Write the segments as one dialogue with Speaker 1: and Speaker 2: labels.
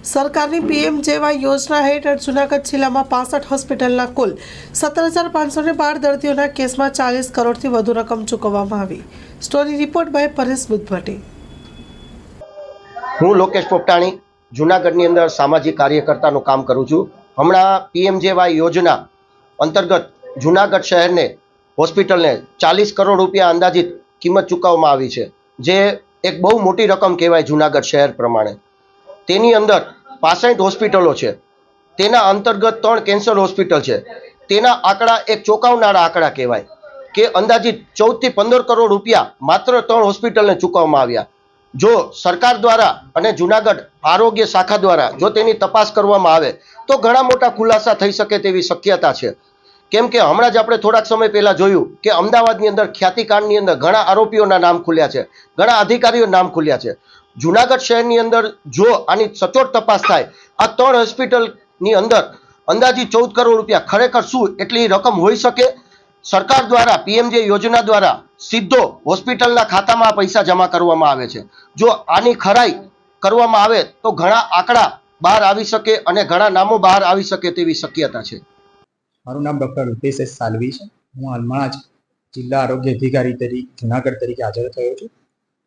Speaker 1: સરકારની પીએમજેવાય યોજના હેઠળ જૂનાગઢ જિલ્લામાં 65 હોસ્પિટલના કુલ 17,512 દર્દીઓના કેસમાં 40 કરોડથી વધુ રકમ ચૂકવવામાં આવી. Story report by Paresh Buddhabhatti.
Speaker 2: હું લોકેશ પોપટાણી જૂનાગઢની અંદર સામાજિક કાર્યકર્તાનું કામ કરું છું. હમણાં પીએમજેવાય યોજના અંતર્ગત જૂનાગઢ શહેરને હોસ્પિટલને 40 કરોડ રૂપિયા અંદાજિત કિંમત ચૂકવવામાં આવી છે, જે એક બહુ મોટી રકમ કહેવાય જૂનાગઢ શહેર પ્રમાણે. તેની અંદર 65 હોસ્પિટલો છે. તેના અંતર્ગત 3 કેન્સર હોસ્પિટલ છે. તેના આંકડા એક ચોંકાવનારા આંકડા કહેવાય કે અંદાજિત 14 થી 15 કરોડ રૂપિયા માત્ર 3 હોસ્પિટલને ચૂકવવામાં આવ્યા. જો સરકાર દ્વારા અને જૂનાગઢ આરોગ્ય શાખા દ્વારા જો તેની તપાસ કરવામાં આવે તો ઘણા મોટા ખુલાસા થઈ શકે તેવી શક્યતા છે. કેમ કે હમણાં જ આપણે થોડાક સમય પહેલા જોયું કે અમદાવાદની અંદર ખ્યાતિકાંડની અંદર ઘણા આરોપીઓના નામ ખુલ્યા છે, ઘણા અધિકારીઓના નામ ખુલ્યા છે. જૂનાગઢ શહેરની અંદર જો આની સચોટ તપાસ થાય, આ 3 હોસ્પિટલની અંદર અંદાજિત 14 કરોડ રૂપિયા ખરેખર શું એટલી રકમ હોઈ શકે? સરકાર દ્વારા પીએમજે યોજના દ્વારા સીધો હોસ્પિટલના ખાતામાં આ પૈસા જમા કરવામાં આવે છે. જો આની ખરાઈ કરવામાં આવે તો ઘણા આંકડા બહાર આવી શકે અને ઘણા નામો બહાર આવી શકે તેવી શક્યતા છે.
Speaker 3: મારું નામ ડૉક્ટર રૂપેશ એસ સાલવી છે. હું હાલમાં જ જિલ્લા આરોગ્ય અધિકારી તરીકે જૂનાગઢ તરીકે હાજર થયો છું.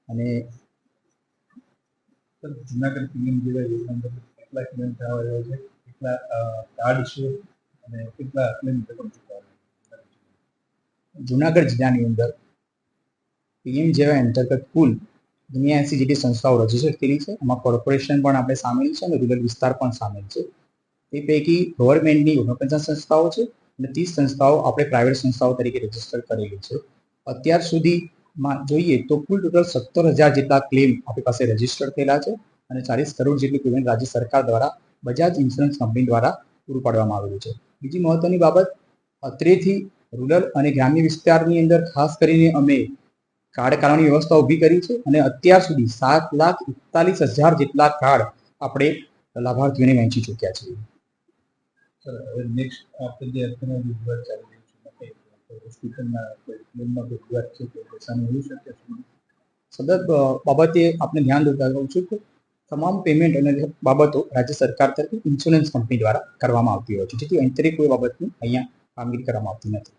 Speaker 3: અને જૂનાગઢ પીએમજેવાય યોજના અંદર કેટલા ક્લેમ થવા રહ્યો છે, કેટલા કાર્ડ છે અને કેટલા ક્લેમ રકમ ચૂકવવા. જૂનાગઢ જિલ્લાની અંદર પીએમજેવાય અંતર્ગત કુલ 79 જેટલી સંસ્થાઓ રજીસ્ટર થયેલી છે. એમાં કોર્પોરેશન પણ આપણે સામેલ છે અને રૂરલ વિસ્તાર પણ સામેલ છે. એ પૈકી ગવર્મેન્ટની 49 સંસ્થાઓ છે અને 30 સંસ્થાઓ આપણે પ્રાઇવેટ સંસ્થાઓ તરીકે રજીસ્ટર કરેલી છે. અત્યાર સુધીમાં જોઈએ તો કુલ ટોટલ 17,000 જેટલા ક્લેમ આપણી પાસે રજીસ્ટર થયેલા છે અને 40 કરોડ જેટલું પેમેન્ટ રાજ્ય સરકાર દ્વારા બજાજ ઇન્સ્યોરન્સ કંપની દ્વારા પૂરું પાડવામાં આવેલું છે. બીજી મહત્વની બાબત, અત્રેથી રૂરલ અને ગ્રામ્ય વિસ્તારની અંદર ખાસ કરીને અમે કાર્ડ કાઢવાની વ્યવસ્થા ઊભી કરી છે અને અત્યાર સુધી 7,41,000 જેટલા કાર્ડ આપણે લાભાર્થીઓને વહેંચી ચૂક્યા છીએ. નેક્સ્ટ આપણે જે અત્યારના વિભાગ ચાલી રહ્યું છે, હોસ્પિટલના ક્લેમમાં વિભાગ છે તે પૈસાનું હોઈ શકે છે. સદત બાબતે આપણે ધ્યાન દોરાવું છું કે તમામ પેમેન્ટ અને બાબતો રાજ્ય સરકાર તરફથી ઇન્સ્યોરન્સ કંપની દ્વારા કરવામાં આવતી હોય છે, જેથી અંતરે કોઈ બાબતની અહીંયા કામગીરી કરવામાં આવતી નથી.